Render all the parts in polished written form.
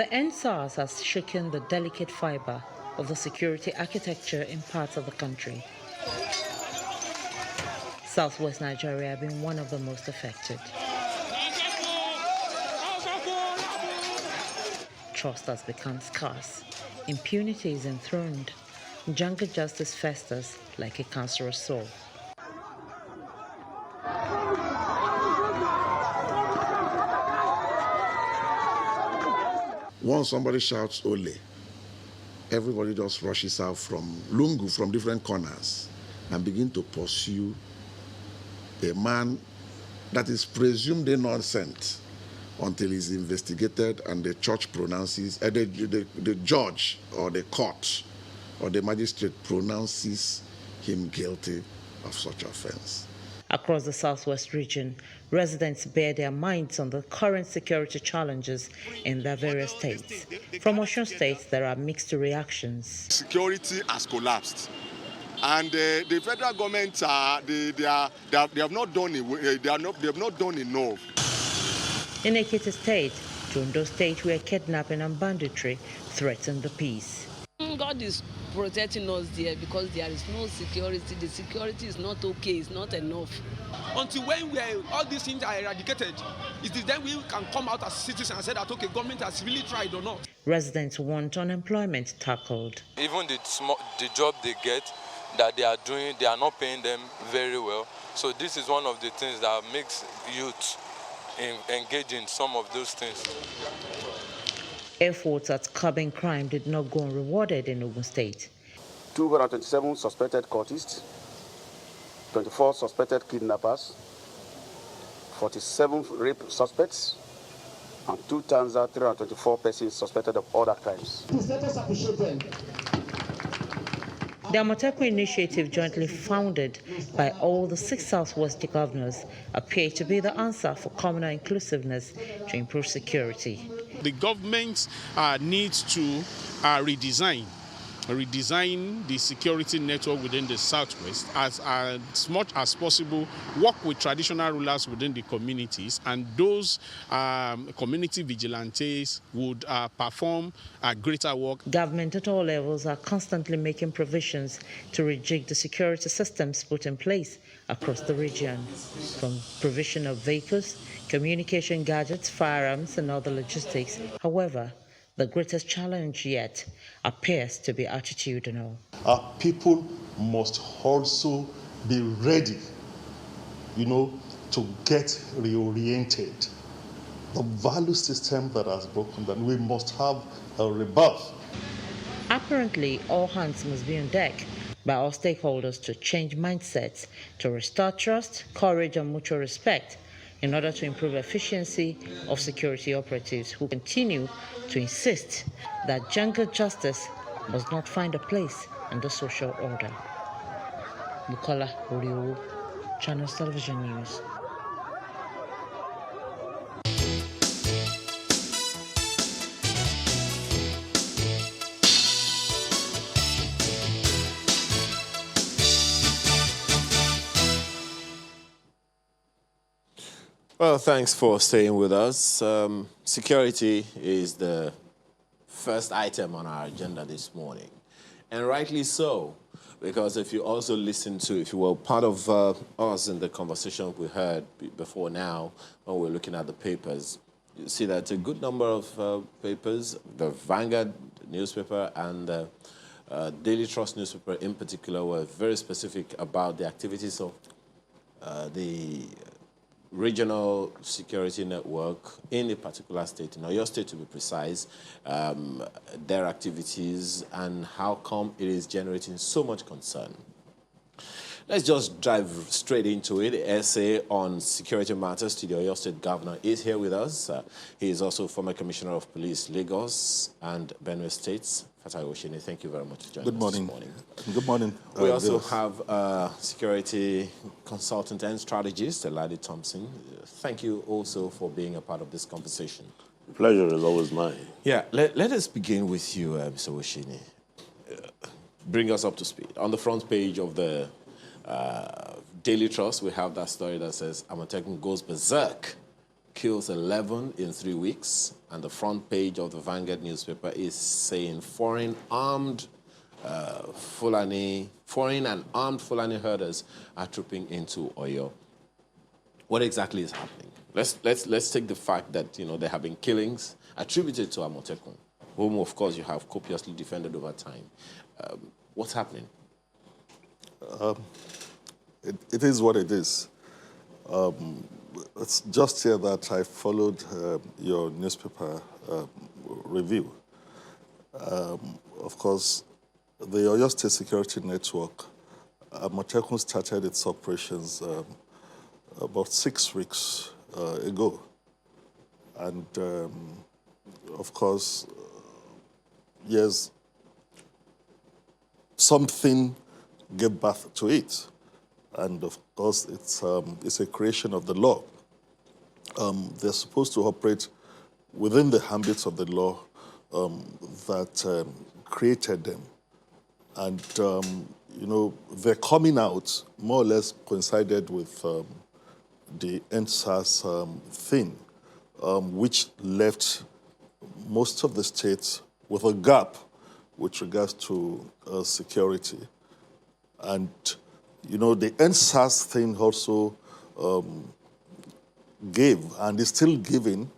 The NSAS has shaken the delicate fiber of the security architecture in parts of the country. Southwest Nigeria being one of the most affected. Trust has become scarce. Impunity is enthroned. Jungle justice festers like a cancerous sore. Once somebody shouts Ole, everybody just rushes out from Lungu, from different corners, and begin to pursue a man that is presumed innocent until he's investigated and the church pronounces, the judge or the court or the magistrate pronounces him guilty of such offense. Across the Southwest region, residents bear their minds on the current security challenges in their various states. From Osun State, there are mixed reactions. Security has collapsed, and the federal government they have not done enough. In Ekiti State, Ondo State, where kidnapping and banditry threaten the peace. God is protecting us there because there is no security. The security is not okay, it's not enough. Until when all these things are eradicated, it is then we can come out as citizens and say that, okay, government has really tried or not. Residents want unemployment tackled. Even the job they get that they are doing, they are not paying them very well. So this is one of the things that makes youth engage in some of those things. Efforts at curbing crime did not go unrewarded in Ogun State. 227 suspected cultists, 24 suspected kidnappers, 47 rape suspects, and 2,324 persons suspected of other crimes. The Amotekun initiative, jointly founded by all the 6 Southwest governors, appear to be the answer for communal inclusiveness to improve security. The government needs to redesign the security network within the Southwest as much as possible, work with traditional rulers within the communities, and those community vigilantes would perform greater work. Government at all levels are constantly making provisions to rejig the security systems put in place across the region, from provision of vehicles, communication gadgets, firearms, and other logistics. However, the greatest challenge yet appears to be attitudinal. Our people must also be ready, to get reoriented. The value system that has broken down, we must have a rebirth. Apparently, all hands must be on deck by all stakeholders to change mindsets, to restore trust, courage, and mutual respect, in order to improve efficiency of security operatives who continue to insist that jungle justice must not find a place in the social order. Bukola Oriowo, Channels Television News. Well, thanks for staying with us. Security is the first item on our agenda this morning, and rightly so, because if you also listen to, if you were part of us in the conversation we heard before now, when we're looking at the papers, you see that a good number of papers, the Vanguard newspaper and the Daily Trust newspaper in particular, were very specific about the activities of the regional security network in a particular state, in Oyo State to be precise, their activities and how come it is generating so much concern. Let's just dive straight into it. The essay on security matters to the Oyo State Governor is here with us. He is also former Commissioner of Police, Lagos and Benue States. Fatai Oshini, thank you very much for joining us this morning. Good morning. We also have security consultant and strategist, Eladi Thompson. Thank you also for being a part of this conversation. The pleasure is always mine. Yeah, let us begin with you, Mr. Oshini. Bring us up to speed. On the front page of the Daily Trust, we have that story that says Amotekun goes berserk kills 11 in 3 weeks, and the front page of the Vanguard newspaper is saying foreign and armed Fulani herders are trooping into Oyo. What exactly is happening? Let's take the fact that there have been killings attributed to Amotekun, whom of course you have copiously defended over time. What's happening? It is what it is. It's just here that I followed your newspaper review. Of course, the Oyo State Security Network, Amotekun started its operations about 6 weeks ago. And of course, yes, something gave birth to it. And of course, it's a creation of the law. They're supposed to operate within the ambits of the law that created them. And, their coming out more or less coincided with the NSAS thing, which left most of the states with a gap with regards to security. And the NSAS thing also gave, and is still giving,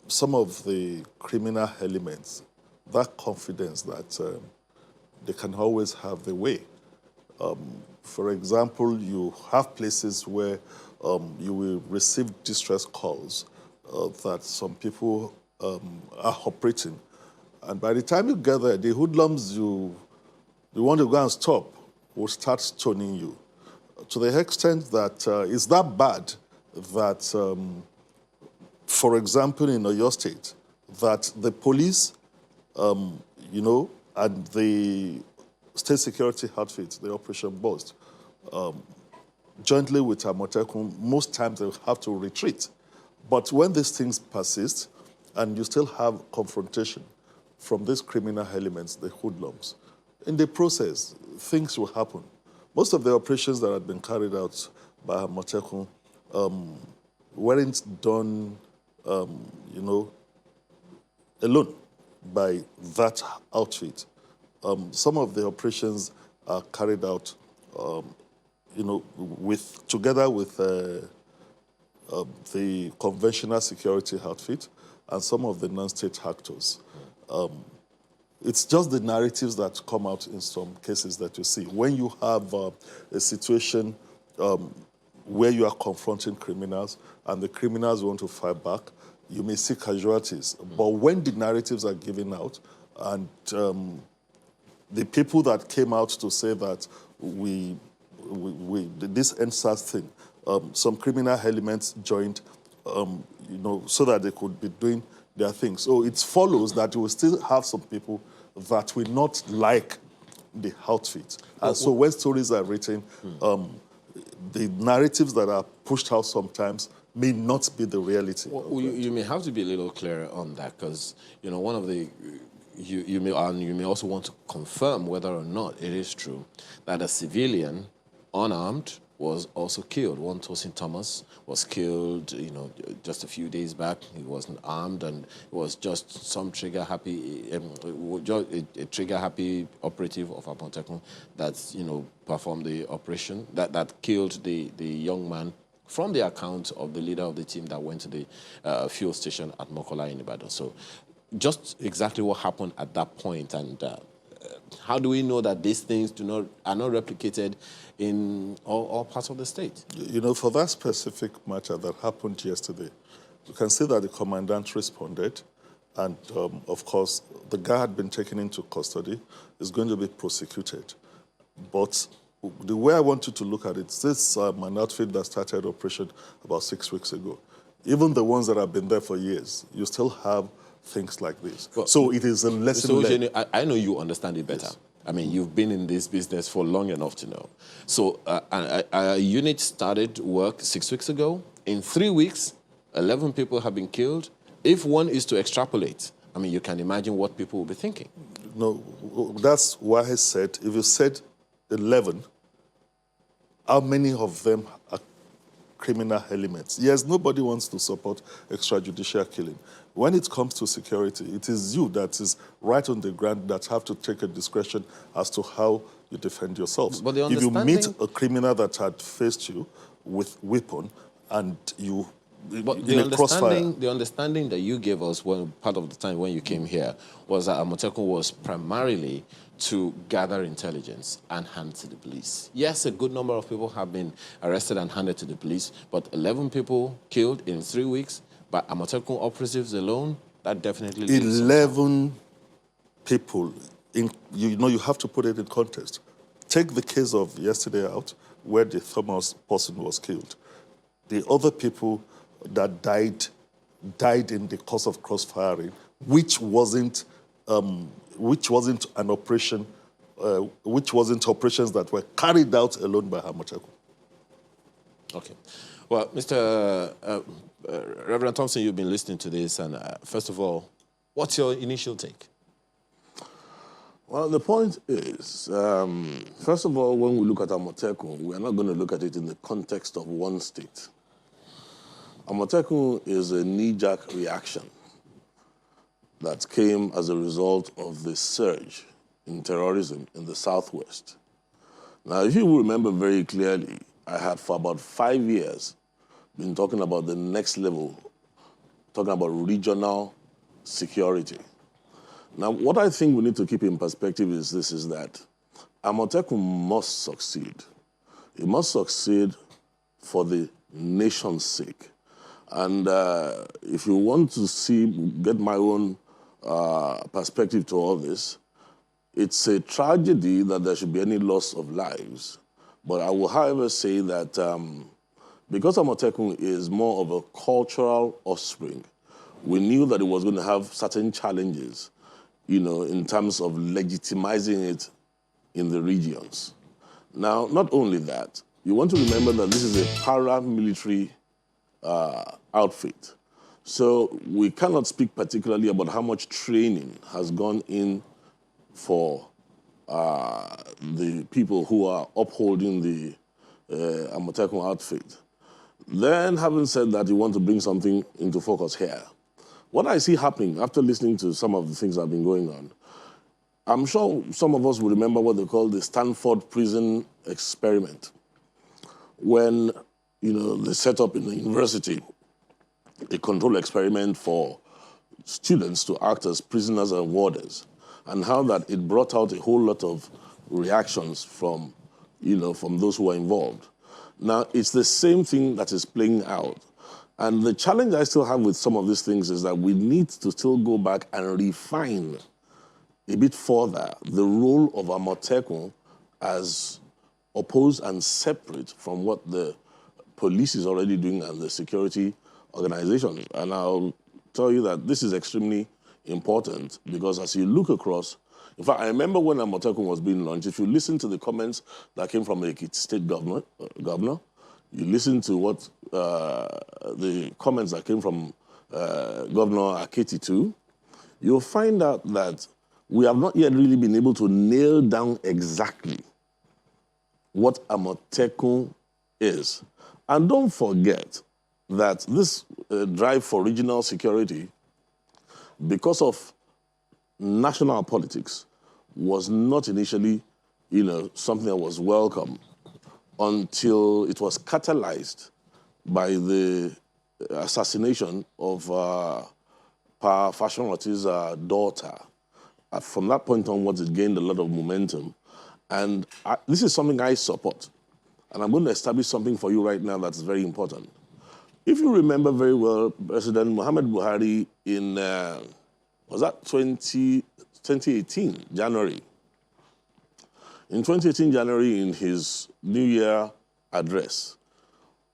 some of the criminal elements that confidence that they can always have their way. For example, you have places where you will receive distress calls that some people are operating. And by the time you get there, the hoodlums you want to go and stop will start stoning you, to the extent that it's that bad that, for example, in Oyo State, that the police, and the state security outfit, the Operation Burst, jointly with Amotekun, most times they have to retreat. But when these things persist, and you still have confrontation from these criminal elements, the hoodlums, in the process, things will happen. Most of the operations that had been carried out by Amotekun weren't done, alone by that outfit. Some of the operations are carried out, together with the conventional security outfit and some of the non-state actors. It's just the narratives that come out in some cases that you see. When you have a situation where you are confronting criminals and the criminals want to fight back, you may see casualties. But when the narratives are given out and the people that came out to say that this NSAS thing, some criminal elements joined, so that they could be doing their thing. So it follows that you will still have some people that will not like the outfit. And so when stories are written, the narratives that are pushed out sometimes may not be the reality. Well, you may have to be a little clearer on that, because one of the you may also want to confirm whether or not it is true that a civilian, unarmed, was also killed. One Tosin Thomas was killed, just a few days back. He wasn't armed, and it was just some trigger-happy, a trigger-happy operative of Amotekun that, performed the operation, that killed the young man from the account of the leader of the team that went to the fuel station at Mokola in Ibadan. So just exactly what happened at that point, and how do we know that these things are not replicated in all parts of the state? For that specific matter that happened yesterday, you can see that the commandant responded, and of course, the guy had been taken into custody, is going to be prosecuted. But the way I want you to look at it, this is an outfit that started operation about 6 weeks ago. Even the ones that have been there for years, you still have things like this. Well, so it is a lesson learned. I know you understand it better. Yes. I mean, you've been in this business for long enough to know. So a unit started work 6 weeks ago. In 3 weeks, 11 people have been killed. If one is to extrapolate, I mean, you can imagine what people will be thinking. No, that's why I said, if you said 11, how many of them are criminal elements. Yes, nobody wants to support extrajudicial killing. When it comes to security, it is you that is right on the ground that have to take a discretion as to how you defend yourselves. But the If you meet understanding- a criminal that had faced you with weapon and you But in a crossfire, the understanding that you gave us when part of the time when you came here was that Amotekun was primarily to gather intelligence and hand to the police. Yes, a good number of people have been arrested and handed to the police, but 11 people killed in 3 weeks by Amotekun operatives alone, that definitely leaves 11 people, you have to put it in context. Take the case of yesterday out, where the Thomas person was killed. The other people that died in the course of crossfiring, which wasn't an operation, which wasn't operations that were carried out alone by Amotekun. Okay. Well, Mr. Reverend Thompson, you've been listening to this, and first of all, what's your initial take? Well, the point is, first of all, when we look at Amotekun, we are not going to look at it in the context of one state. Amotekun is a knee-jerk reaction that came as a result of the surge in terrorism in the Southwest. Now, if you will remember very clearly, I had for about 5 years been talking about the next level, talking about regional security. Now, what I think we need to keep in perspective is this, is that Amotekun must succeed. It must succeed for the nation's sake. And if you want to get my own perspective to all this, it's a tragedy that there should be any loss of lives. But I will, however, say that because Amotekun is more of a cultural offspring, we knew that it was going to have certain challenges, in terms of legitimizing it in the regions. Now, not only that, you want to remember that this is a paramilitary outfit. So we cannot speak particularly about how much training has gone in for the people who are upholding the Amotekun outfit. Then, having said that, you want to bring something into focus here. What I see happening after listening to some of the things that have been going on, I'm sure some of us will remember what they call the Stanford prison experiment. When, they set up in the university a control experiment for students to act as prisoners and warders, and how that it brought out a whole lot of reactions from those who were involved. Now, it's the same thing that is playing out. And the challenge I still have with some of these things is that we need to still go back and refine a bit further the role of Amotekun as opposed and separate from what the police is already doing and the security organizations. And I'll tell you that this is extremely important because as you look across, in fact, I remember when Amotekun was being launched, if you listen to the comments that came from the Ekiti state governor, you listen to what the comments that came from Governor Aketi too, you'll find out that we have not yet really been able to nail down exactly what Amotekun is. And don't forget that this drive for regional security, because of national politics, was not initially, something that was welcome until it was catalyzed by the assassination of Pa Fashion-Oti's daughter. From that point onwards, it gained a lot of momentum. And this is something I support. And I'm going to establish something for you right now that's very important. If you remember very well, President Muhammad Buhari in, was that 2018, January? In 2018, January, in his New Year address,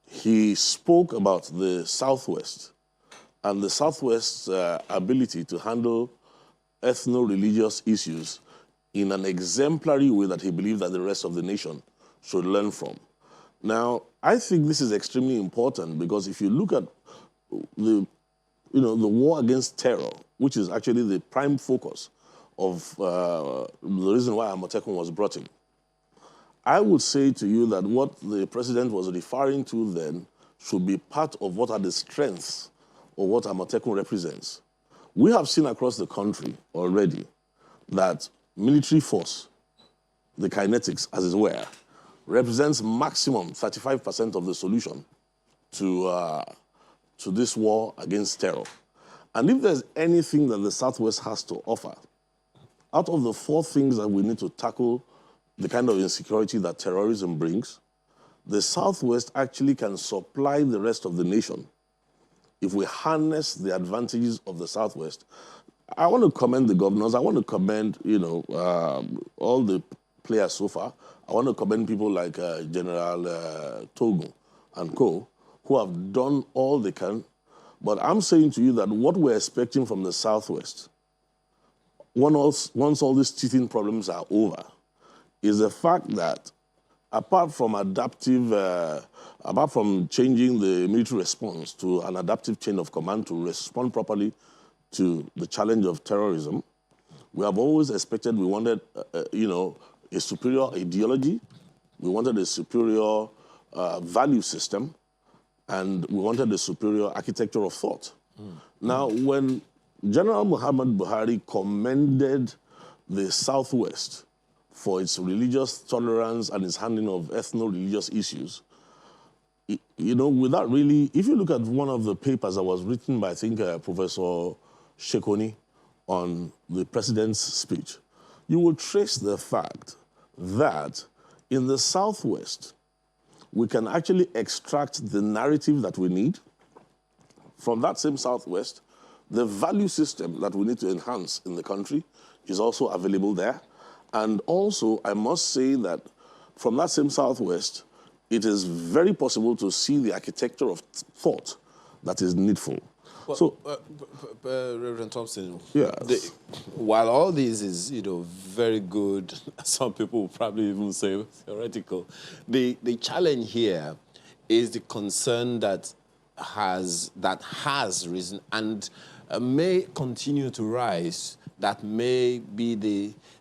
he spoke about the Southwest and the Southwest's ability to handle ethno-religious issues in an exemplary way that he believed that the rest of the nation should learn from. Now, I think this is extremely important because if you look at the war against terror, which is actually the prime focus of the reason why Amotekun was brought in, I would say to you that what the president was referring to then should be part of what are the strengths of what Amotekun represents. We have seen across the country already that military force, the kinetics as it were, represents maximum 35% of the solution to this war against terror. And if there's anything that the Southwest has to offer, out of the 4 things that we need to tackle the kind of insecurity that terrorism brings, the Southwest actually can supply the rest of the nation if we harness the advantages of the Southwest. I want to commend the governors. I want to commend, all the players so far. I want to commend people like General Togo and co, who have done all they can. But I'm saying to you that what we're expecting from the Southwest, once all these teething problems are over, is the fact that apart from apart from changing the military response to an adaptive chain of command to respond properly to the challenge of terrorism, we have always expected, we wanted, a superior ideology, we wanted a superior value system, and we wanted a superior architecture of thought. Now, when General Muhammad Buhari commended the Southwest for its religious tolerance and its handling of ethno-religious issues, without really, if you look at one of the papers that was written by, I think, Professor Shekoni on the president's speech, you will trace the fact that in the Southwest, we can actually extract the narrative that we need from that same Southwest. The value system that we need to enhance in the country is also available there. And also, I must say that from that same Southwest, it is very possible to see the architecture of thought that is needful. Well, so, Reverend Thompson, yes. While all this is, very good, some people will probably even say theoretical, the challenge here is the concern that has risen and may continue to rise, that may be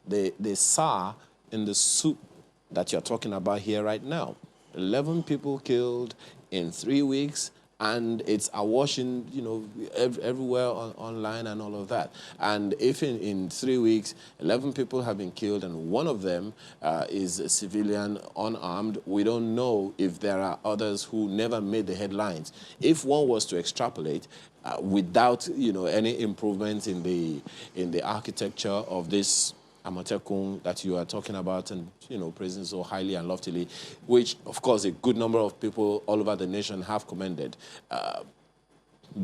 the sour in the soup that you're talking about here right now. 11 people killed in 3 weeks, and it's awash in, everywhere online and all of that. And if in 3 weeks, 11 people have been killed and one of them is a civilian, unarmed, we don't know if there are others who never made the headlines. If one was to extrapolate, without, any improvements in the architecture of this Amotekun that you are talking about and, praising so highly and loftily, which, of course, a good number of people all over the nation have commended,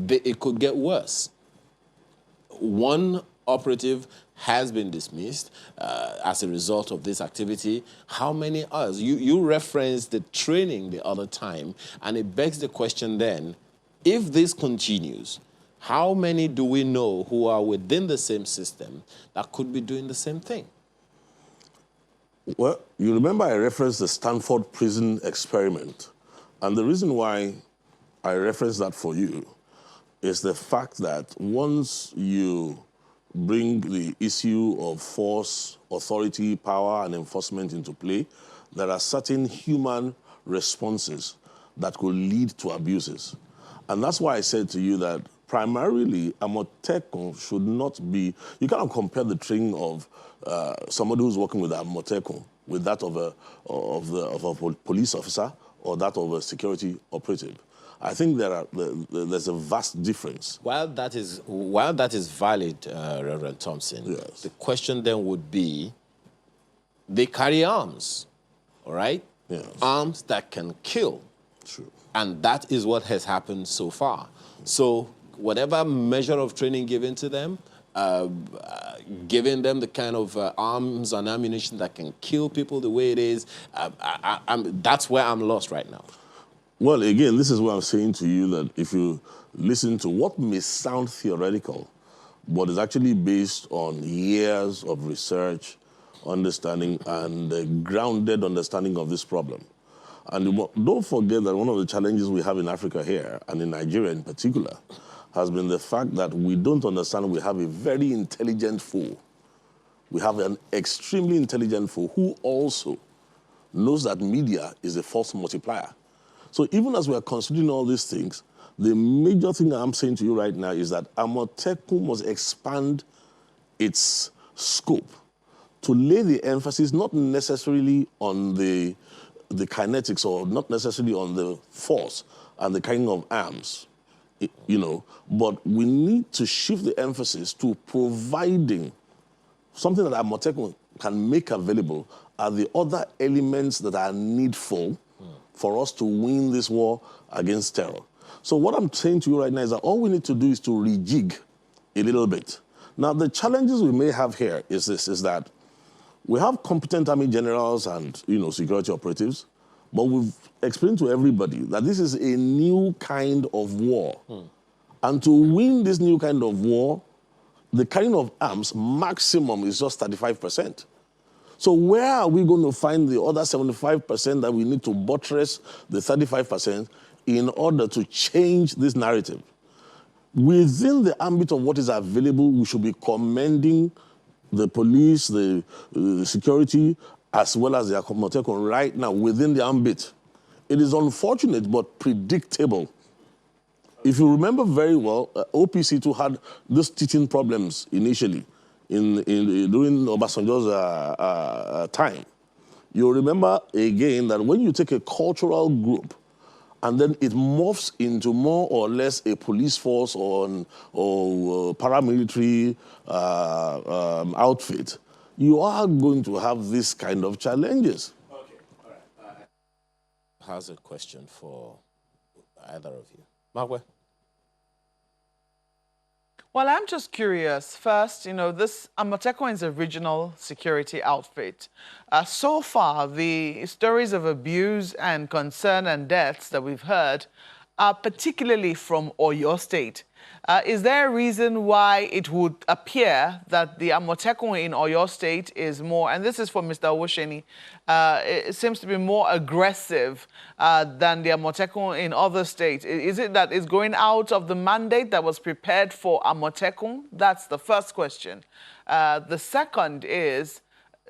it could get worse. One operative has been dismissed as a result of this activity. How many others? You referenced the training the other time, and it begs the question then, if this continues, how many do we know who are within the same system that could be doing the same thing? Well, you remember I referenced the Stanford prison experiment. And the reason why I referenced that for you is the fact that once you bring the issue of force, authority, power, and enforcement into play, there are certain human responses that could lead to abuses. And that's why I said to you that primarily, Amotekun should not be, you cannot compare the training of somebody who's working with Amotekun with that of a police officer or that of a security operative. I think there's a vast difference. While that is valid, Reverend Thompson, yes. The question then would be, they carry arms, all right? Yes. Arms that can kill. True. And that is what has happened so far. So whatever measure of training given to them, giving them the kind of arms and ammunition that can kill people the way it is, that's where I'm lost right now. Well, again, this is what I'm saying to you, that if you listen to what may sound theoretical, but is actually based on years of research, understanding, and grounded understanding of this problem. And don't forget that one of the challenges we have in Africa here, and in Nigeria in particular, has been the fact that we don't understand we have a very intelligent foe. We have an extremely intelligent foe who also knows that media is a force multiplier. So even as we are considering all these things, the major thing I'm saying to you right now is that Amotekun must expand its scope to lay the emphasis not necessarily on the kinetics or not necessarily on the force and the kind of arms, but we need to shift the emphasis to providing something that Amotekun can make available are the other elements that are needful for us to win this war against terror. So what I'm saying to you right now is that all we need to do is to rejig a little bit. Now, the challenges we may have here is that we have competent army generals and, security operatives, but we've explained to everybody that this is a new kind of war. And to win this new kind of war, the kind of arms maximum is just 35%. So where are we going to find the other 75% that we need to buttress the 35% in order to change this narrative? Within the ambit of what is available, we should be commending the police, the security, as well as the Amotekun right now within the ambit. It is unfortunate but predictable. If you remember very well, OPC2 had these teaching problems initially during Obasanjo's time. You remember again that when you take a cultural group and then it morphs into more or less a police force or paramilitary outfit, you are going to have this kind of challenges. Okay, all right. Has a question for either of you. Marwe? Well, I'm just curious. First, this Amotekun is a regional security outfit. So far, the stories of abuse and concern and deaths that we've heard are particularly from Oyo State. Is there a reason why it would appear that the Amotekun in Oyo State is more, and this is for Mr. Owosheni, it seems to be more aggressive than the Amotekun in other states? Is it that it's going out of the mandate that was prepared for Amotekun? That's the first question. The second is,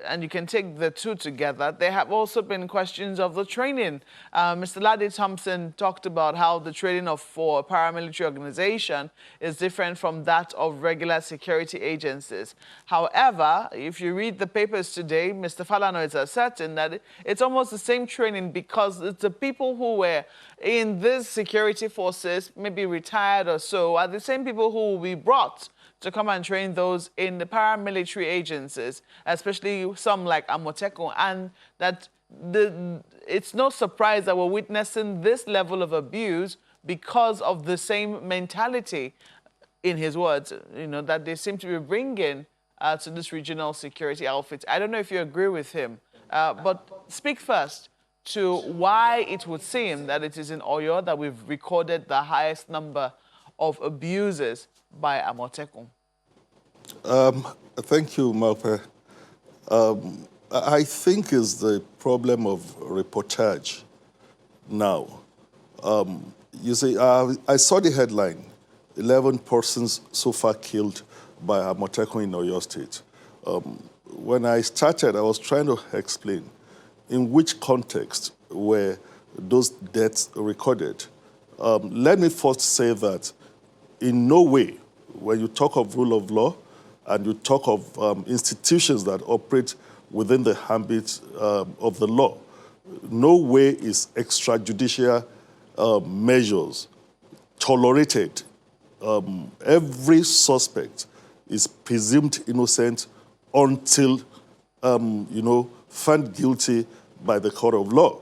and you can take the two together, there have also been questions of the training. Mr. Lade Thompson talked about how the training for a paramilitary organization is different from that of regular security agencies. However, if you read the papers today, Mr. Falano is asserting that it's almost the same training because it's the people who were in these security forces, maybe retired or so, are the same people who will be brought to come and train those in the paramilitary agencies, especially some like Amotekun, and that it's no surprise that we're witnessing this level of abuse because of the same mentality, in his words, that they seem to be bringing to this regional security outfit. I don't know if you agree with him, but speak first to why it would seem that it is in Oyo that we've recorded the highest number of abuses by Amotekun. Thank you, Malpe. I think it's the problem of reportage now. You see, I saw the headline, 11 persons so far killed by Amotekun in Oyo State. When I started, I was trying to explain in which context were those deaths recorded. Let me first say that in no way, when you talk of rule of law and you talk of institutions that operate within the ambit of the law, no way is extrajudicial measures tolerated. Every suspect is presumed innocent until, found guilty by the court of law.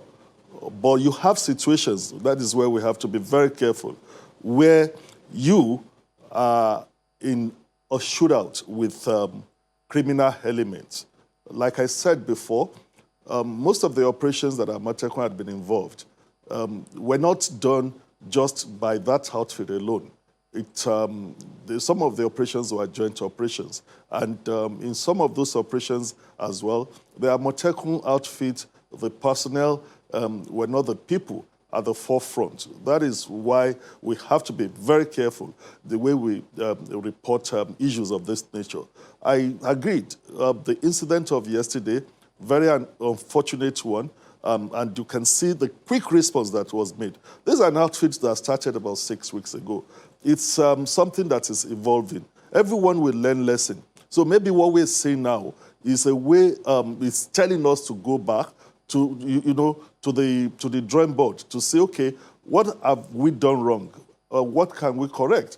But you have situations, that is where we have to be very careful, where you are in a shootout with criminal elements. Like I said before, most of the operations that Amotekun had been involved were not done just by that outfit alone. Some of the operations were joint operations. And in some of those operations as well, the Amotekun outfit, the personnel were not the people at the forefront. That is why we have to be very careful the way we report issues of this nature. I agreed. The incident of yesterday, very unfortunate one. And you can see the quick response that was made. This is an outfit that started about 6 weeks ago. It's something that is evolving. Everyone will learn lesson. So maybe what we're seeing now is a way, it's telling us to go back to, to the drawing board to say, okay, what have we done wrong? What can we correct?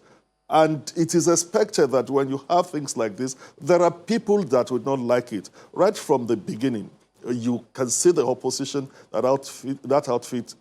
And it is expected that when you have things like this, there are people that would not like it. Right from the beginning, you can see the opposition that outfit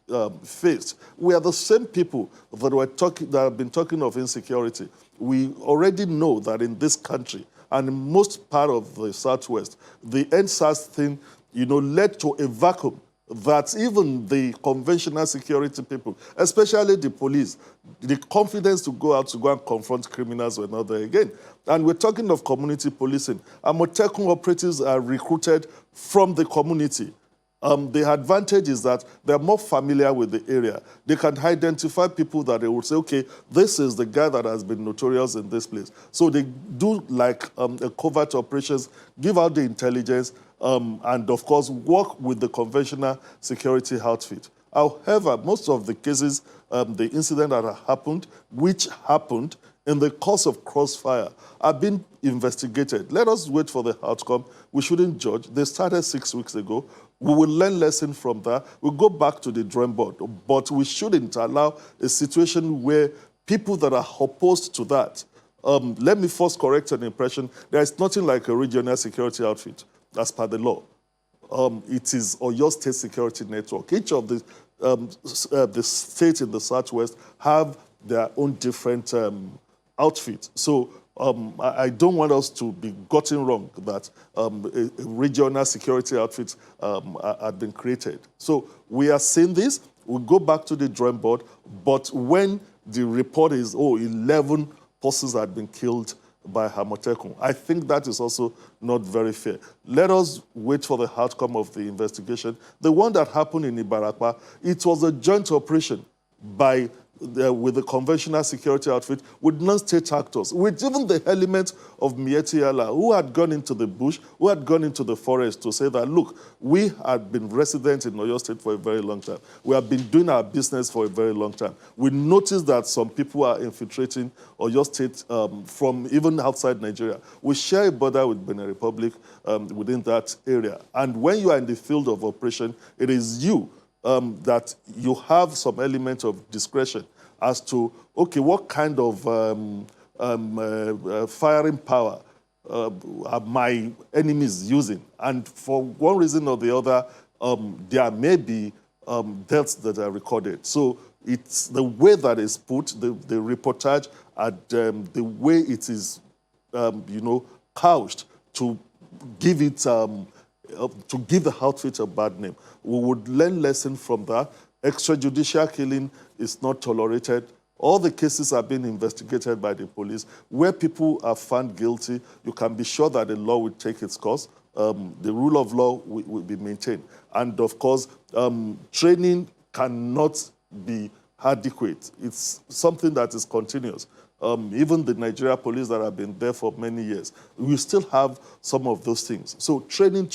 faced. We are the same people that have been talking of insecurity. We already know that in this country, and in most part of the Southwest, the NSAS thing, led to a vacuum that even the conventional security people, especially the police, the confidence to go out to go and confront criminals were not there again. And we're talking of community policing. Amotekun operatives are recruited from the community. The advantage is that they're more familiar with the area. They can identify people that they would say, okay, this is the guy that has been notorious in this place. So they do like a covert operations, give out the intelligence, and of course work with the conventional security outfit. However, most of the cases, the incident that happened, which happened in the course of crossfire, are being investigated. Let us wait for the outcome. We shouldn't judge. They started 6 weeks ago. We will learn lesson from that. We'll go back to the drawing board. But we shouldn't allow a situation where people that are opposed to that, let me first correct an impression. There is nothing like a regional security outfit as per the law. It is Oyo State Security Network. Each of the states in the Southwest have their own different outfits. So I don't want us to be gotten wrong that a regional security outfit had been created. So we are seeing this. We'll go back to the drawing board. But when the report is, 11 persons had been killed by Amotekun, I think that is also not very fair. Let us wait for the outcome of the investigation. The one that happened in Ibarakwa, it was a joint operation with the conventional security outfit, with non-state actors, with even the element of Mieti Allah, who had gone into the bush, who had gone into the forest to say that, look, we had been resident in Oyo State for a very long time. We have been doing our business for a very long time. We noticed that some people are infiltrating Oyo State from even outside Nigeria. We share a border with Benin Republic within that area. And when you are in the field of operation, it is you that you have some element of discretion as to, okay, what kind of firing power are my enemies using? And for one reason or the other, there may be deaths that are recorded. So it's the way that is put, the reportage, and the way it is, couched to give it to give the outfit a bad name. We would learn lesson from that. Extrajudicial killing is not tolerated. All the cases are being investigated by the police. Where people are found guilty, you can be sure that the law will take its course. The rule of law will be maintained. And of course, training cannot be adequate. It's something that is continuous. Even the Nigeria police that have been there for many years, we still have some of those things. So training.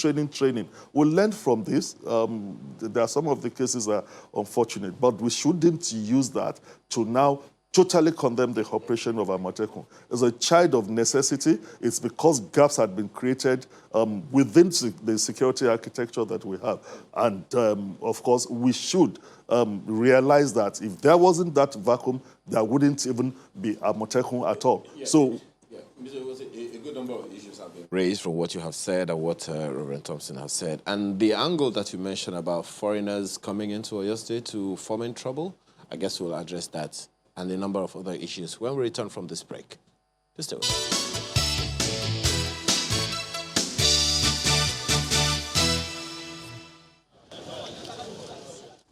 We'll learn from this. There are some of the cases that are unfortunate, but we shouldn't use that to now totally condemn the operation of Amotekun. As a child of necessity, it's because gaps had been created within the security architecture that we have. And of course, we should realize that if there wasn't that vacuum, there wouldn't even be Amotekun at all. Yeah. So, a good number of issues have been raised from what you have said and what Reverend Thompson has said. And the angle that you mentioned about foreigners coming into Oyo State to foment trouble, I guess we'll address that and a number of other issues when we return from this break. Just stay with us.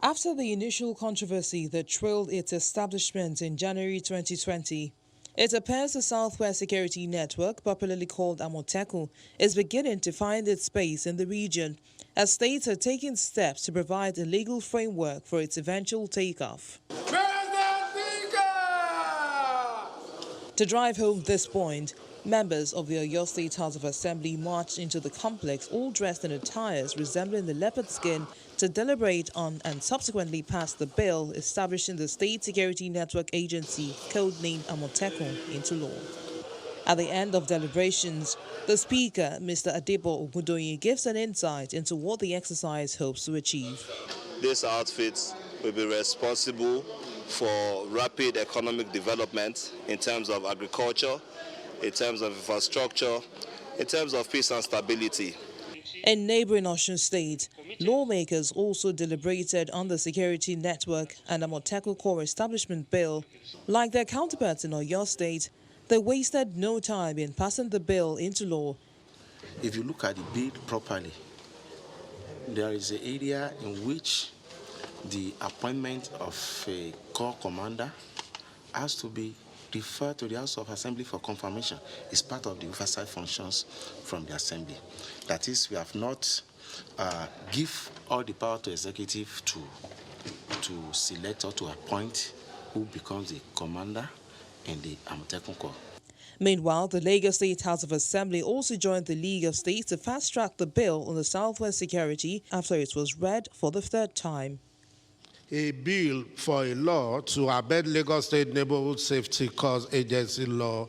After the initial controversy that trailed its establishment in January 2020, it appears the Southwest Security Network, popularly called Amotekun, is beginning to find its space in the region, as states are taking steps to provide a legal framework for its eventual takeoff. To drive home this point, Members of the Oyo State House of Assembly marched into the complex, all dressed in attires resembling the leopard skin, to deliberate on and subsequently pass the bill establishing the State Security Network Agency, codenamed Amotekun, into law. At the end of deliberations, the Speaker, Mr. Adebo Ogundoyin, gives an insight into what the exercise hopes to achieve. This outfit will be responsible for rapid economic development in terms of agriculture, in terms of infrastructure, in terms of peace and stability. In neighboring Osun State, lawmakers also deliberated on the Security Network and Amotekun Core Establishment Bill. Like their counterparts in Oyo State, they wasted no time in passing the bill into law. If you look at the bill properly, there is an area in which the appointment of a corps commander has to be referred to the House of Assembly for confirmation. It's part of the oversight functions from the Assembly. That is, we have not give all the power to executive to select or to appoint who becomes the commander in the Amotekun Corps. Meanwhile, the Lagos State House of Assembly also joined the League of States to fast-track the bill on the Southwest security after it was read for the third time. A bill for a law to abet Lagos State Neighborhood Safety Corps Agency Law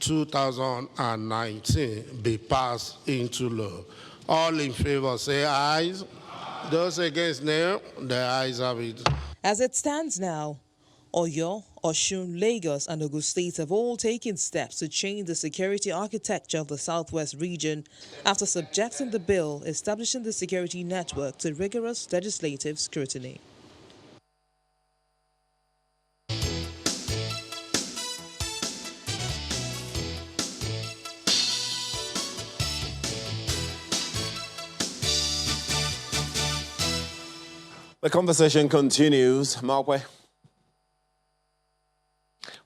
2019 be passed into law. All in favor say aye. Those against nay, the ayes have it. As it stands now, Oyo, Osun, Lagos and Ogun State have all taken steps to change the security architecture of the Southwest region after subjecting the bill establishing the security network to rigorous legislative scrutiny. The conversation continues. Markwe.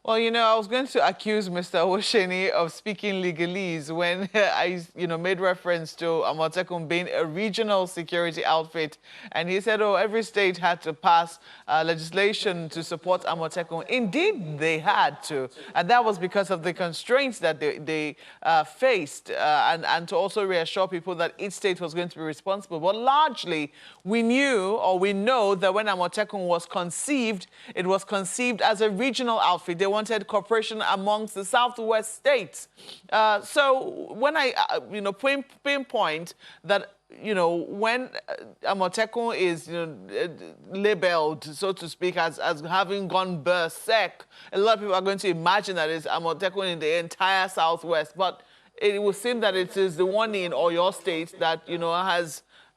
Well, I was going to accuse Mr. Osheni of speaking legalese when I, made reference to Amotekun being a regional security outfit. And he said, every state had to pass legislation to support Amotekun. Indeed, they had to. And that was because of the constraints that they faced and to also reassure people that each state was going to be responsible. But largely, we know that when Amotekun was conceived, it was conceived as a regional outfit. They wanted cooperation amongst the Southwest states. So when I, pinpoint that, when Amotekun is labeled, so to speak, as having gone berserk, a lot of people are going to imagine that it's Amotekun in the entire Southwest. But it would seem that it is the one in Oyo State that,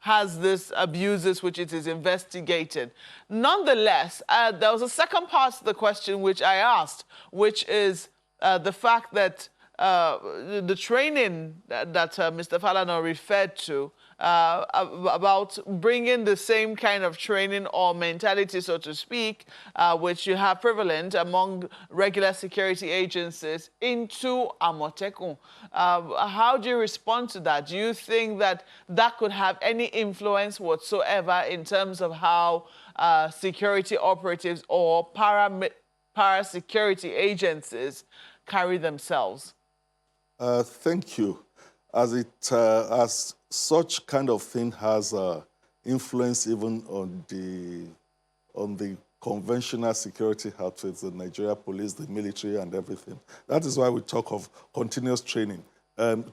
has this abuses which it is investigated. Nonetheless, there was a second part to the question which I asked, which is the fact that the training that Mr. Falana referred to about bringing the same kind of training or mentality, so to speak, which you have prevalent among regular security agencies into Amotekun. How do you respond to that? Do you think that that could have any influence whatsoever in terms of how security operatives or para-security agencies carry themselves? Thank you. As such kind of thing has influence even on the conventional security outfits, the Nigeria police, the military, and everything. That is why we talk of continuous training,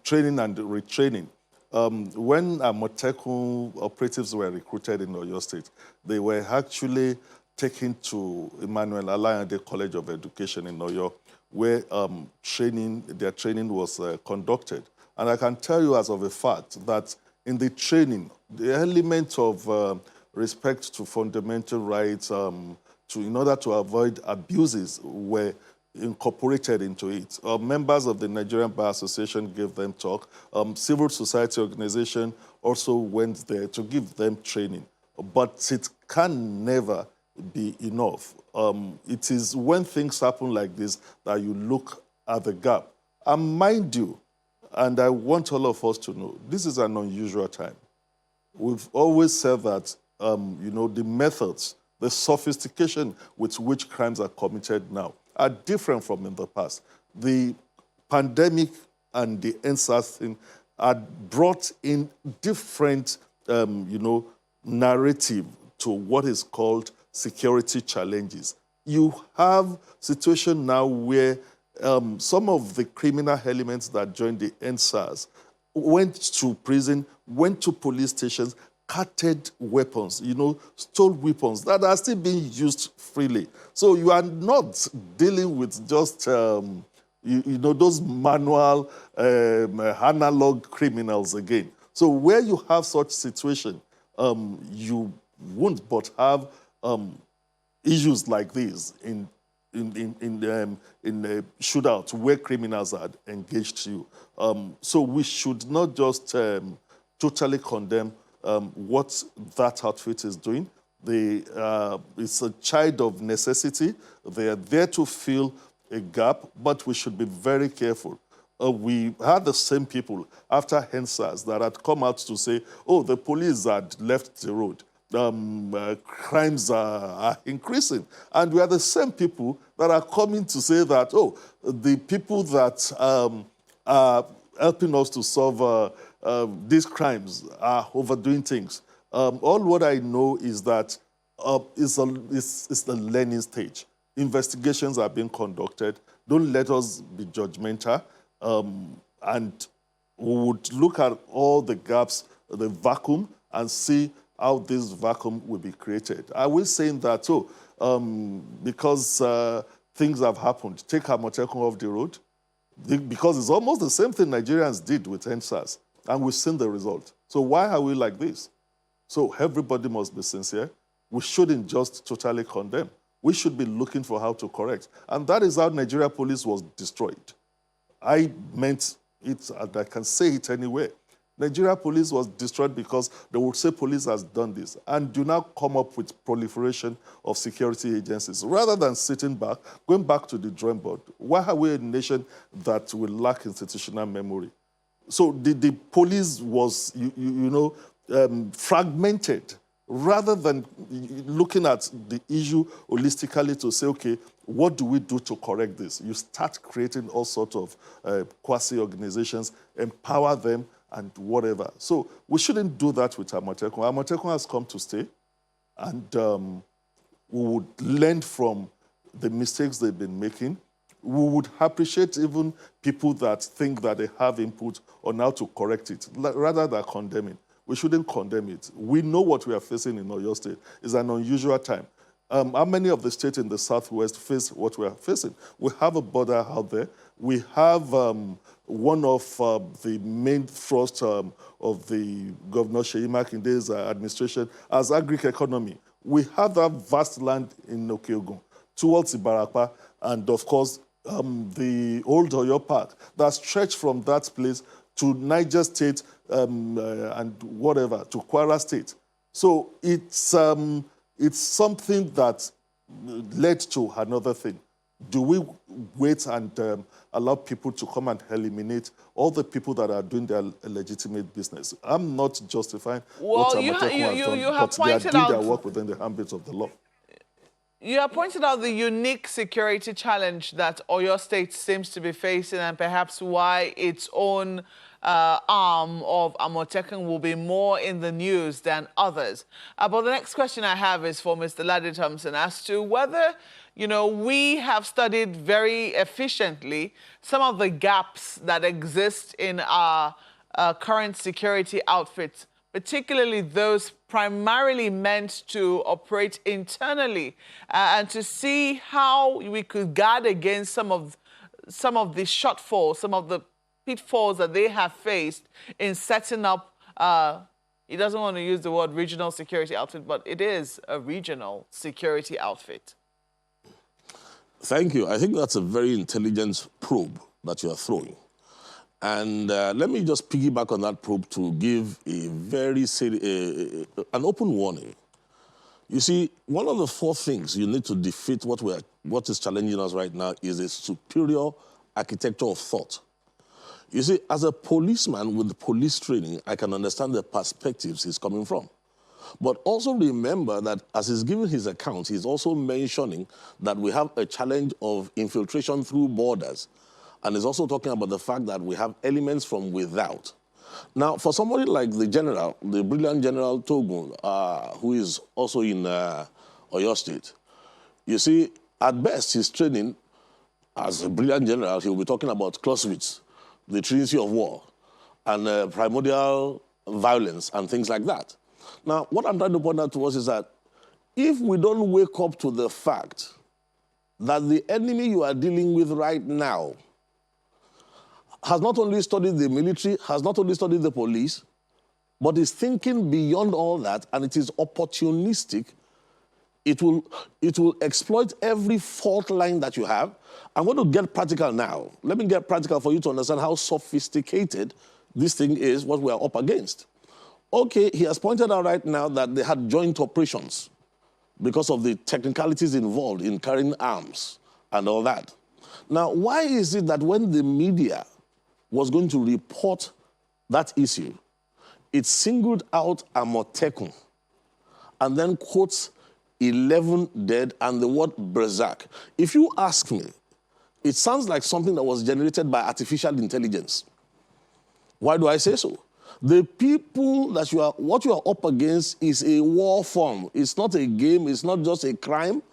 training and retraining. When Amotekun operatives were recruited in Oyo State, they were actually taken to Emmanuel Alayande College of Education in Oyo, where their training was conducted. And I can tell you as of a fact that in the training, the element of respect to fundamental rights, in order to avoid abuses, were incorporated into it. Members of the Nigerian Bar Association gave them talk. Civil society organization also went there to give them training. But it can never be enough. It is when things happen like this that you look at the gap. And mind you, and I want all of us to know, this is an unusual time. We've always said that, the methods, the sophistication with which crimes are committed now are different from in the past. The pandemic and the NSAS thing had brought in different, narrative to what is called security challenges. You have situation now where some of the criminal elements that joined the NSAS went to prison, went to police stations, carted weapons, stole weapons that are still being used freely. So you are not dealing with just, those manual, analog criminals again. So where you have such situation, you won't but have issues like this in shootouts where criminals had engaged you. So we should not just totally condemn what that outfit is doing. It's a child of necessity. They are there to fill a gap, but we should be very careful. We had the same people after NSAS that had come out to say, oh, the police had left the road. Crimes are increasing. And we are the same people that are coming to say that, oh, the people that are helping us to solve these crimes are overdoing things. All what I know is that it's the learning stage. Investigations are being conducted. Don't let us be judgmental. And we would look at all the gaps, the vacuum, and see how this vacuum will be created. Are we saying that, because things have happened, take Amotekun off the road? Because it's almost the same thing Nigerians did with NSAS, and we've seen the result. So why are we like this? So everybody must be sincere. We shouldn't just totally condemn. We should be looking for how to correct. And that is how Nigeria police was destroyed. I meant it, and I can say it anywhere. Nigeria police was destroyed because they would say police has done this and do not come up with proliferation of security agencies. Rather than sitting back, going back to the drawing board, why are we a nation that will lack institutional memory? So the police was, fragmented. Rather than looking at the issue holistically to say, okay, what do we do to correct this? You start creating all sorts of quasi-organizations, empower them, and whatever. So we shouldn't do that with Amotekun. Amotekun has come to stay, and we would learn from the mistakes they've been making. We would appreciate even people that think that they have input on how to correct it, rather than condemning. We shouldn't condemn it. We know what we are facing in Oyo State. It's an unusual time. How many of the states in the Southwest face what we are facing? We have a border out there. We have one of the main thrust of the Governor Seyi Makinde's administration as agri-economy. We have that vast land in Okeogun towards Ibarapa, and of course, the old Oyo Park that stretched from that place to Niger State and whatever, to Kwara State. So it's something that led to another thing. Do we wait and allow people to come and eliminate all the people that are doing their legitimate business? I'm not justifying what Amotekun has done, but they are doing their work within the ambit of the law. You have pointed out the unique security challenge that Oyo State seems to be facing, and perhaps why its own arm of Amotekun will be more in the news than others. But the next question I have is for Mr. Ladi Thompson as to whether, we have studied very efficiently some of the gaps that exist in our current security outfits, particularly those primarily meant to operate internally, and to see how we could guard against some of the shortfalls, some of the pitfalls that they have faced in setting up, he doesn't want to use the word regional security outfit, but it is a regional security outfit. Thank you. I think that's a very intelligent probe that you are throwing. And let me just piggyback on that probe to give a very an open warning. You see, one of the four things you need to defeat what is challenging us right now is a superior architecture of thought. You see, as a policeman with police training, I can understand the perspectives he's coming from. But also remember that as he's giving his account, he's also mentioning that we have a challenge of infiltration through borders. And it's also talking about the fact that we have elements from without. Now, for somebody like the general, the brilliant General Togun, who is also in Oyo State, you see, at best, his training as a brilliant general, he will be talking about Clausewitz, the Trinity of War, and primordial violence and things like that. Now, what I'm trying to point out to us is that if we don't wake up to the fact that the enemy you are dealing with right now has not only studied the military, has not only studied the police, but is thinking beyond all that, and it is opportunistic, it will exploit every fault line that you have. I'm going to get practical now. Let me get practical for you to understand how sophisticated this thing is, what we are up against. Okay, he has pointed out right now that they had joint operations because of the technicalities involved in carrying arms and all that. Now, why is it that when the media was going to report that issue, it singled out Amotekun and then quotes 11 dead and the word berserk? If you ask me, it sounds like something that was generated by artificial intelligence. Why do I say so? The people that what you are up against is a war form. It's not a game, it's not just a crime,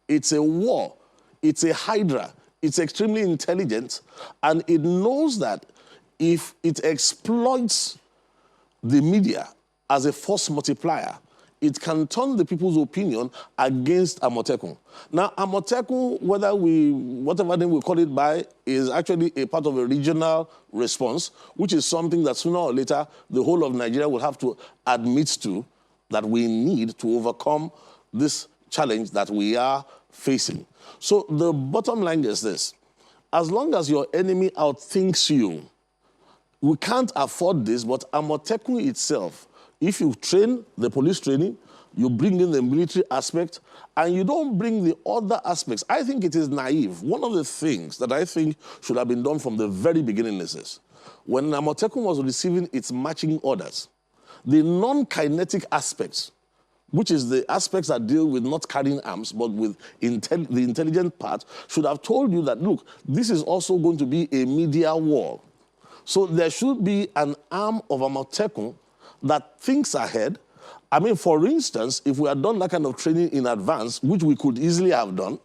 it's a war. It's a hydra. It's extremely intelligent, and it knows that if it exploits the media as a force multiplier, it can turn the people's opinion against Amotekun. Now, Amotekun, whatever name we call it by, is actually a part of a regional response, which is something that sooner or later the whole of Nigeria will have to admit to, that we need to overcome this challenge that we are facing. So the bottom line is this: as long as your enemy outthinks you, we can't afford this, but Amotekun itself, if you train the police training, you bring in the military aspect, and you don't bring the other aspects, I think it is naive. One of the things that I think should have been done from the very beginning is this: when Amotekun was receiving its marching orders, the non-kinetic aspects, which is the aspects that deal with not carrying arms, but with the intelligent part, should have told you that, look, this is also going to be a media war. So there should be an arm of Amotekun that thinks ahead. I mean, for instance, if we had done that kind of training in advance, which we could easily have done,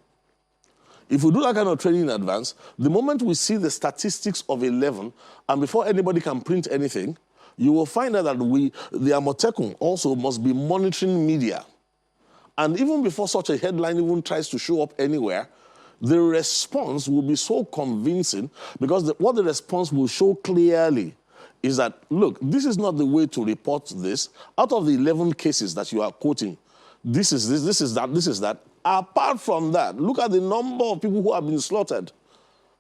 if we do that kind of training in advance, the moment we see the statistics of 11, and before anybody can print anything, you will find out that the Amotekun also must be monitoring media. And even before such a headline even tries to show up anywhere, the response will be so convincing, because what the response will show clearly is that, look, this is not the way to report this. Out of the 11 cases that you are quoting, this is this, this is that, this is that. Apart from that, look at the number of people who have been slaughtered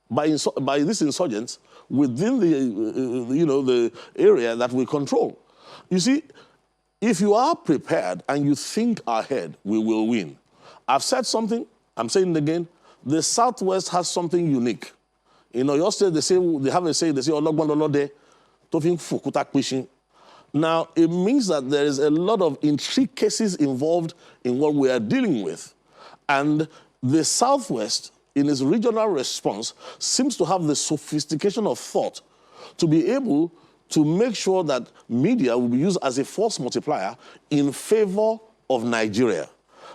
by these insurgents within the area that we control. You see, if you are prepared and you think ahead, we will win. I've said something, I'm saying it again. The Southwest has something unique. In Oyo State, they have a saying, they say, Ologbololode, Tofin Fukuta Kwishin. Now, it means that there is a lot of intricacies involved in what we are dealing with. And the Southwest, in its regional response, seems to have the sophistication of thought to be able to make sure that media will be used as a force multiplier in favor of Nigeria.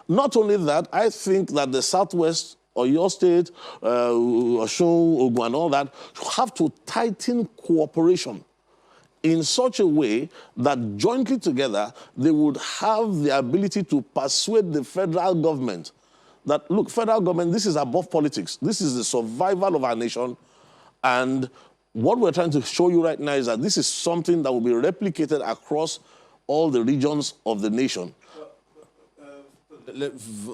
Not only that, I think that the Southwest, or your state, Osun, Ogun, and all that, have to tighten cooperation in such a way that jointly together they would have the ability to persuade the federal government that, look, federal government, this is above politics. This is the survival of our nation. And what we're trying to show you right now is that this is something that will be replicated across all the regions of the nation.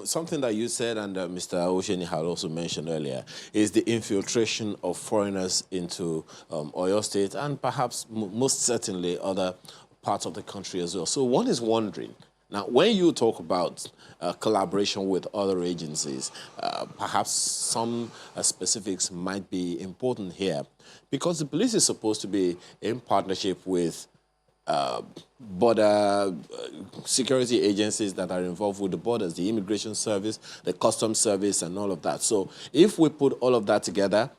Something that you said and Mr. Osheni had also mentioned earlier is the infiltration of foreigners into Oyo State and perhaps most certainly other parts of the country as well. So one is wondering, now when you talk about collaboration with other agencies, perhaps some specifics might be important here, because the police is supposed to be in partnership with border security agencies that are involved with the borders, the immigration service, the customs service, and all of that. So if we put all of that together,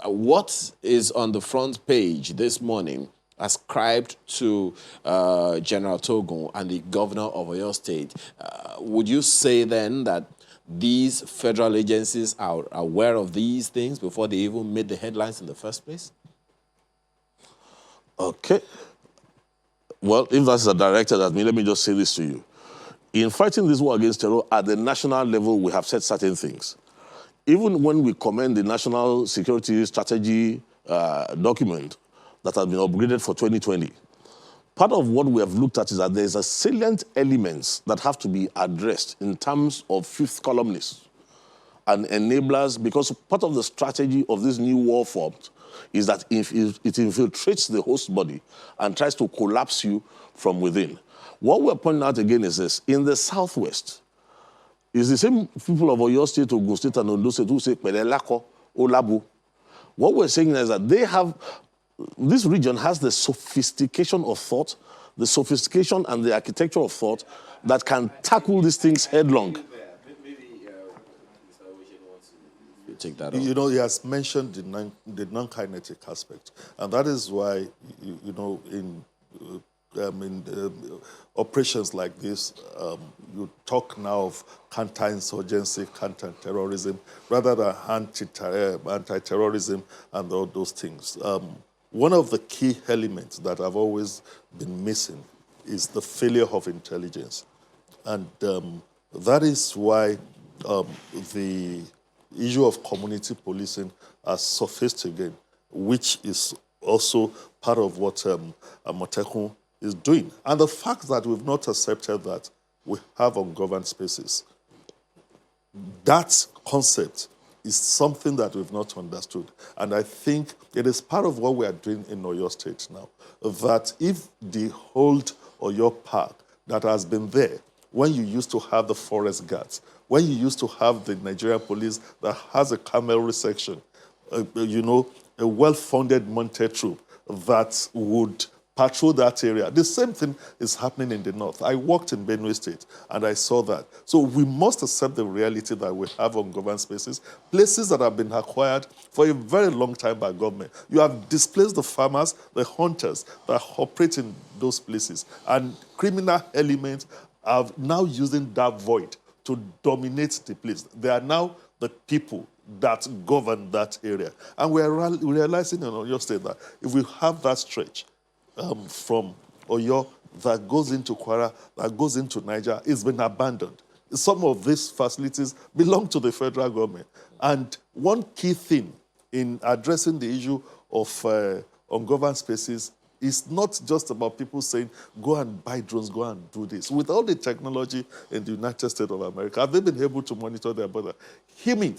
What is on the front page this morning ascribed to General Togun and the governor of Oyo State? Would you say then that these federal agencies are aware of these things before they even made the headlines in the first place? Okay. Well, if that's directed at me, let me just say this to you. In fighting this war against terror, at the national level, we have said certain things. Even when we commend the National Security Strategy document that has been upgraded for 2020, part of what we have looked at is that there's a salient elements that have to be addressed in terms of fifth columnists and enablers, because part of the strategy of this new war form is that if it infiltrates the host body and tries to collapse you from within. What we're pointing out again is this: in the southwest, it's the same people of Oyo State, Ogun State, and Ondo State who say Pelelako, Olabu. What we're saying is that this region has the sophistication of thought, the sophistication and the architecture of thought that can tackle these things headlong. Take that you know, he has mentioned the non-kinetic aspect, and that is why, you know, in operations like this, you talk now of counter-insurgency, counter-terrorism, rather than anti-terrorism and all those things. One of the key elements that have always been missing is the failure of intelligence. And that is why the issue of community policing has surfaced again, which is also part of what Amotekun is doing. And the fact that we've not accepted that we have ungoverned spaces, that concept is something that we've not understood. And I think it is part of what we are doing in Oyo State now, that if the old Oyo Park that has been there, when you used to have the forest guards, when you used to have the Nigerian police that has a cavalry section, you know, a well-funded mounted troop that would patrol that area. The same thing is happening in the north. I worked in Benue State and I saw that. So we must accept the reality that we have ungoverned spaces, places that have been acquired for a very long time by government. You have displaced the farmers, the hunters that operate in those places, and criminal elements are now using that void to dominate the place. They are now the people that govern that area. And we are realizing in Oyo State that if we have that stretch from Oyo that goes into Kwara, that goes into Niger, it's been abandoned. Some of these facilities belong to the federal government. And one key thing in addressing the issue of ungoverned spaces is not just about people saying, go and buy drones, go and do this. With all the technology in the United States of America, have they been able to monitor their border? Human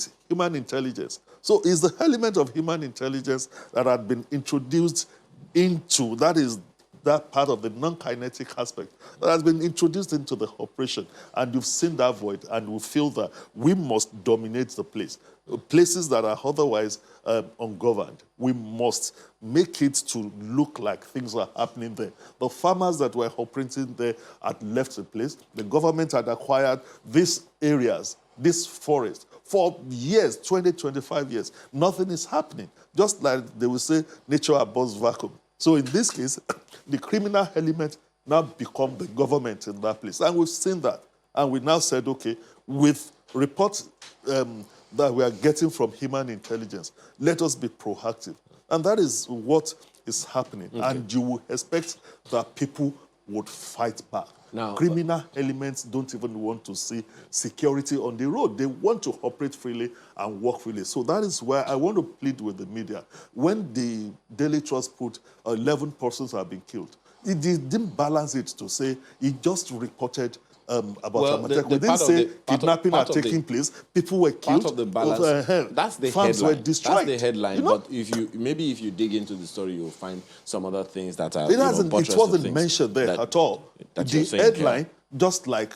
intelligence. So is the element of human intelligence that had been introduced into, that part of the non-kinetic aspect that has been introduced into the operation. And you've seen that void, and we feel that we must dominate the place. Places that are otherwise ungoverned, we must make it to look like things are happening there. The farmers that were operating there had left the place. The government had acquired these areas, this forest, for years, 20, 25 years. Nothing is happening. Just like they will say, nature abhors vacuum. So in this case, the criminal element now become the government in that place. And we've seen that. And we now said, okay, with reports that we are getting from human intelligence, let us be proactive. And that is what is happening. Okay. And you will expect that people would fight back. Now, criminal elements don't even want to see security on the road. They want to operate freely and work freely. So that is why I want to plead with the media. When the Daily Trust put 11 persons have been killed, it didn't balance it to say it just reported about Amotekun. We didn't say kidnapping are taking place. People were killed. Part of the balance, that's the farms headline. Were destroyed. That's the headline. You know? But if you dig into the story, you'll find some other things that are. It wasn't mentioned there at all. The headline, just like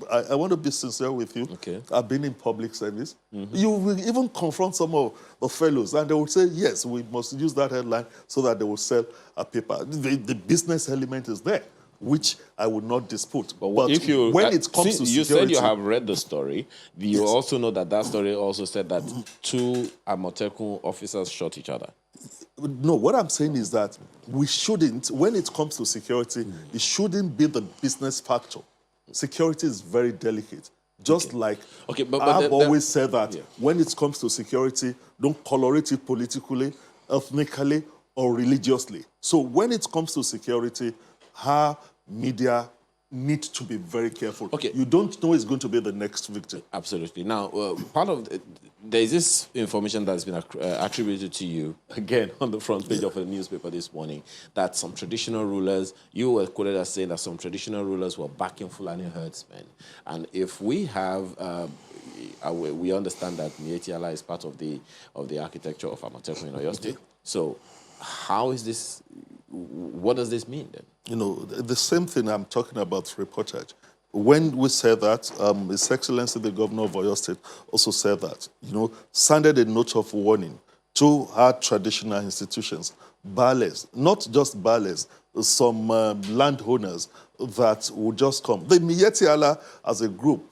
I want to be sincere with you. Okay. I've been in public service. Mm-hmm. You will even confront some of the fellows, and they will say, "Yes, we must use that headline so that they will sell a paper." The business element is there. which I would not dispute. But if you, when it comes to you security... said you have read the story. You Yes. also know that story also said that 2 Amotekun officers shot each other. No, what I'm saying is that we shouldn't, when it comes to security, it shouldn't be the business factor. Security is very delicate. Just like I've always said that when it comes to security, don't colorate it politically, ethnically, or religiously. So when it comes to security, our media need to be very careful. You don't know it's going to be the next victim. Absolutely. Now, part of there is this information that has been attributed to you, again, on the front page of a newspaper this morning, that some traditional rulers, you were quoted as saying that some traditional rulers were backing Fulani herdsmen. And if we have, we understand that Mietiala is part of the architecture of Amotekun in Oyo State. So how is this, what does this mean then? You know, the same thing I'm talking about Reportage. When we said that, His Excellency the Governor of Oyo State also said that, you know, sounded a note of warning to our traditional institutions, Bales, not just Bales, some landowners that would just come. The Mietiala as a group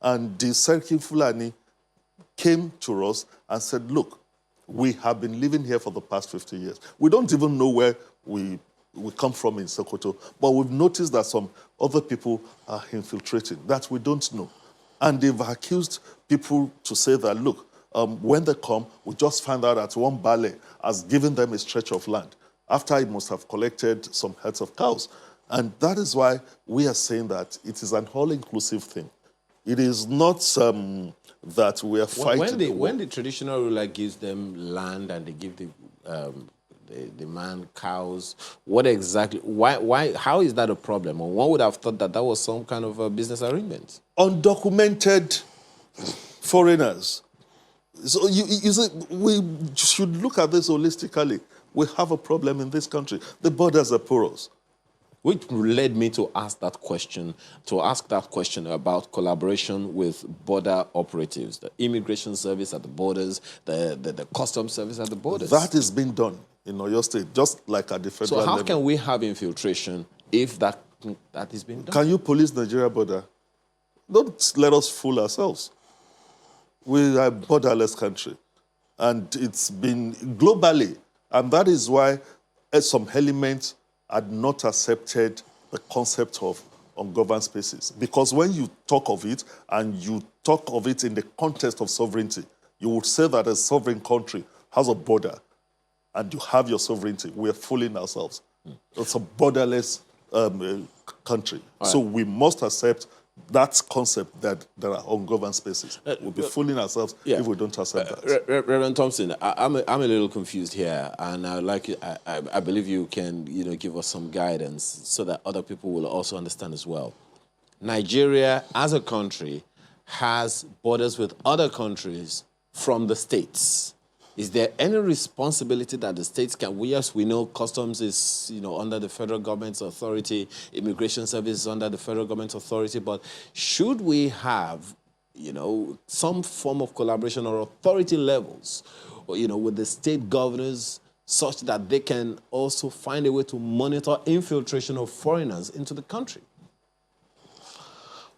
and the Serki Fulani came to us and said, look, we have been living here for the past 50 years. We don't even know where we come from in Sokoto, but we've noticed that some other people are infiltrating, that we don't know. And they've accused people to say that, look, when they come, we just find out that one Bale has given them a stretch of land after he must have collected some herds of cows. And that is why we are saying that it is an all-inclusive thing. It is not that we are fighting. When the traditional ruler gives them land and they give the man cows, what exactly, why, how is that a problem? Or one would have thought that that was some kind of a business arrangement. Undocumented foreigners. So you see, we should look at this holistically. We have a problem in this country. The borders are porous. Which led me to ask that question about collaboration with border operatives, the immigration service at the borders, the customs service at the borders. That is being done in Oyo State, just like at the federal level. So how can we have infiltration if that is being done? Can you police Nigeria border? Don't let us fool ourselves. We are a borderless country, and it's been globally, and that is why some elements had not accepted the concept of ungoverned spaces. Because when you talk of it, and you talk of it in the context of sovereignty, you would say that a sovereign country has a border, and you have your sovereignty. We are fooling ourselves. It's a borderless country. Right. So we must accept that concept that there are ungoverned spaces. We'll be fooling ourselves if we don't accept that. Reverend Thompson, I'm a little confused here, and I believe you can give us some guidance so that other people will also understand as well. Nigeria, as a country, has borders with other countries from the states. Is there any responsibility that the states can? Yes, we know customs is under the federal government's authority, immigration service is under the federal government's authority, but should we have some form of collaboration or authority levels with the state governors such that they can also find a way to monitor infiltration of foreigners into the country?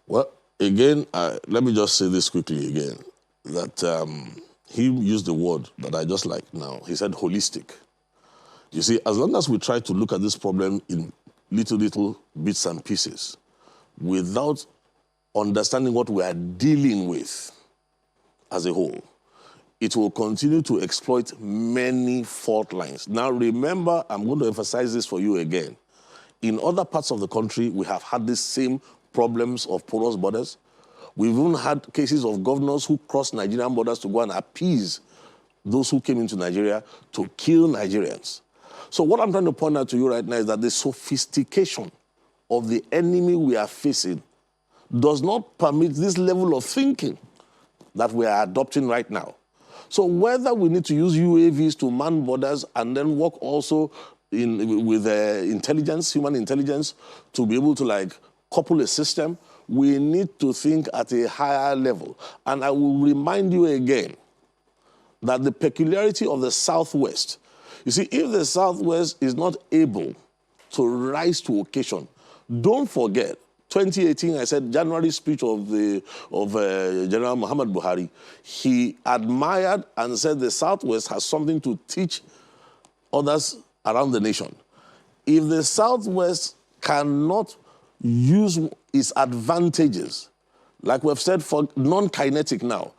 Well, again, let me just say this quickly again, that he used the word that I just like now. He said holistic. You see, as long as we try to look at this problem in little bits and pieces without understanding what we are dealing with as a whole, it will continue to exploit many fault lines. Now, remember, I'm going to emphasize this for you again. In other parts of the country, we have had the same problems of porous borders. We've even had cases of governors who crossed Nigerian borders to go and appease those who came into Nigeria to kill Nigerians. So what I'm trying to point out to you right now is that the sophistication of the enemy we are facing does not permit this level of thinking that we are adopting right now. So whether we need to use UAVs to man borders and then work also with intelligence, human intelligence, to be able to couple a system, we need to think at a higher level. And I will remind you again that the peculiarity of the Southwest, you see, if the Southwest is not able to rise to occasion Don't forget, 2018, I said, January speech of General Muhammad Buhari, he admired and said the Southwest has something to teach others around the nation. If the Southwest cannot use its advantages, like we've said for non-kinetic now,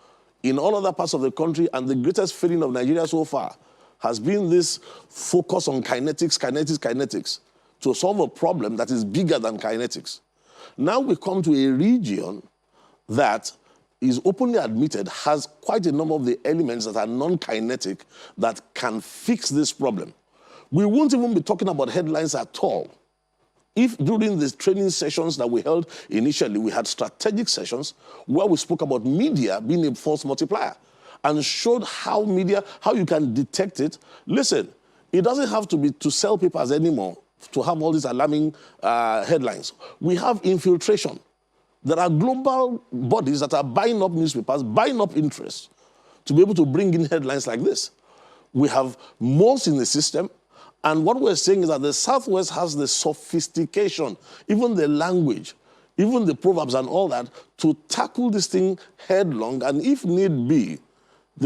in all other parts of the country, and the greatest failing of Nigeria so far has been this focus on kinetics, to solve a problem that is bigger than kinetics. Now we come to a region that is openly admitted has quite a number of the elements that are non-kinetic that can fix this problem. We won't even be talking about headlines at all if during the training sessions that we held initially, we had strategic sessions where we spoke about media being a force multiplier and showed how you can detect it. Listen, it doesn't have to be to sell papers anymore to have all these alarming headlines. We have infiltration. There are global bodies that are buying up newspapers, buying up interests to be able to bring in headlines like this. We have moles in the system. And what we're saying is that the Southwest has the sophistication, even the language, even the proverbs and all that, to tackle this thing headlong. And if need be,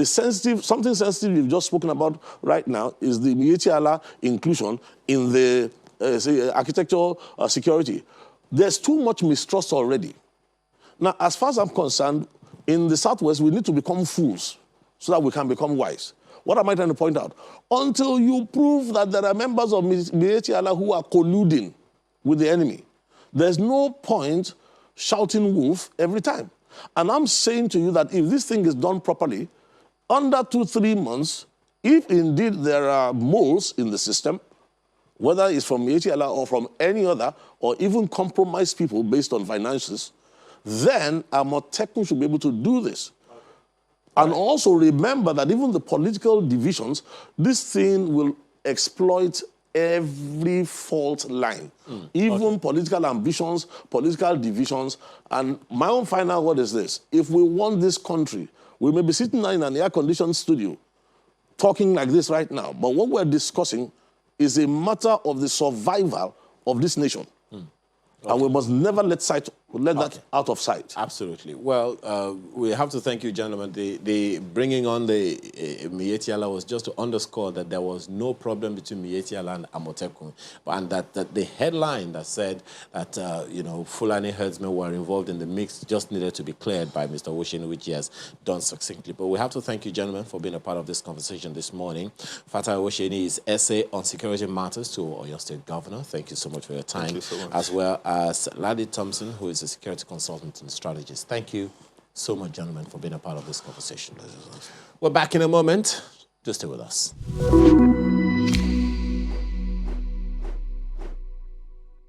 something sensitive we've just spoken about right now is the Miyetti Allah inclusion in the architectural security. There's too much mistrust already. Now, as far as I'm concerned, in the Southwest, we need to become fools so that we can become wise. What am I trying to point out? Until you prove that there are members of Miyetti Allah who are colluding with the enemy, there's no point shouting wolf every time. And I'm saying to you that if this thing is done properly, under 2-3 months, if indeed there are moles in the system, whether it's from Miyetti Allah or from any other, or even compromised people based on finances, then Amotekun should be able to do this. And also remember that even the political divisions, this thing will exploit every fault line, even political ambitions, political divisions. And my own final word is this: if we want this country, we may be sitting in an air-conditioned studio talking like this right now, but what we're discussing is a matter of the survival of this nation. And we must never let that out of sight. Absolutely. Well, we have to thank you, gentlemen. The bringing on the Miyetti Allah was just to underscore that there was no problem between Miyetti Allah and Amotekun, and that the headline that said that Fulani herdsmen were involved in the mix just needed to be cleared by Mr. Osheni, which he has done succinctly. But we have to thank you, gentlemen, for being a part of this conversation this morning. Fatai Osheni's essay on security matters to Oyo State Governor. Thank you so much for your time. Thank you so much. As well as Ladi Thompson, who is a security consultant and strategist. Thank you so much, gentlemen, for being a part of this conversation. We're back in a moment. Just stay with us.